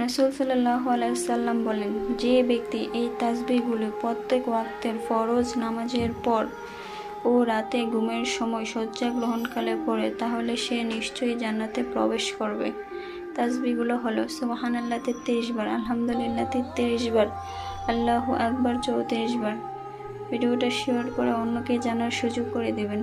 রাসূল সাল্লাল্লাহু আলাইহি ওয়াসাল্লাম বলেন, যে ব্যক্তি এই তাসবিহগুলো প্রত্যেক ওয়াক্তের ফরজ নামাজের পর ও রাতে ঘুমের সময় শয্যা গ্রহণকালে পড়ে, তাহলে সে নিশ্চয়ই জান্নাতে প্রবেশ করবে। তাসবিহগুলো হলো সুবহানাল্লাহ 33 বার, আলহামদুলিল্লাহ 33 বার, আল্লাহু আকবার 34 বার। ভিডিওটা শেয়ার করে অন্যকে জানার সুযোগ করে দেবেন।